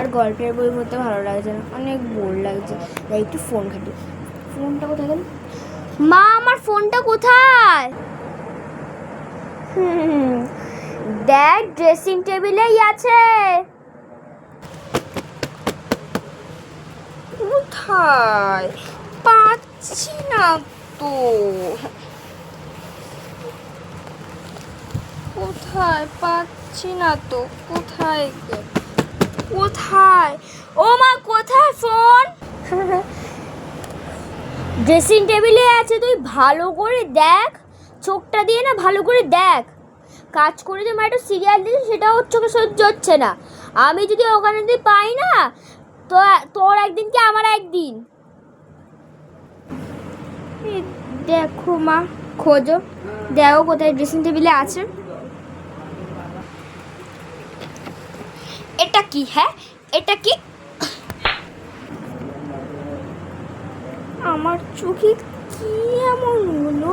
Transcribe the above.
আর গল্পের বই পড়তে ভালো লাগছে না, অনেক বোর লাগছে। তাই একটু ফোন ঘাঁটি। ফোনটা কোথায় গেল? মা, আমার ফোনটা কোথায়? দেখ, ড্রেসিং টেবিলেই আছে। কোথায়? পাচ্ছি না তো। কোথায়? পাচ্ছি না তো। কোথায় কোথায়? ও মা, কোথায় ফোন? ড্রেসিং টেবিলে আছে, তুই ভালো করে দেখ। চোখটা দিয়ে না ভালো করে দেখ। কাজ করে যে মা একটু সিরিয়াল দিয়েছে সেটাও চোখে সহ্য হচ্ছে না। আমি যদি ওখানে যদি পাই না, তো তোর একদিন কি আমার একদিন। দেখো মা, খোঁজো, দেখো কোথায় ড্রেসিং টেবিলে আছে। এটা কি? হ্যাঁ, এটা কি? আমার চোখে কি এমন হলো?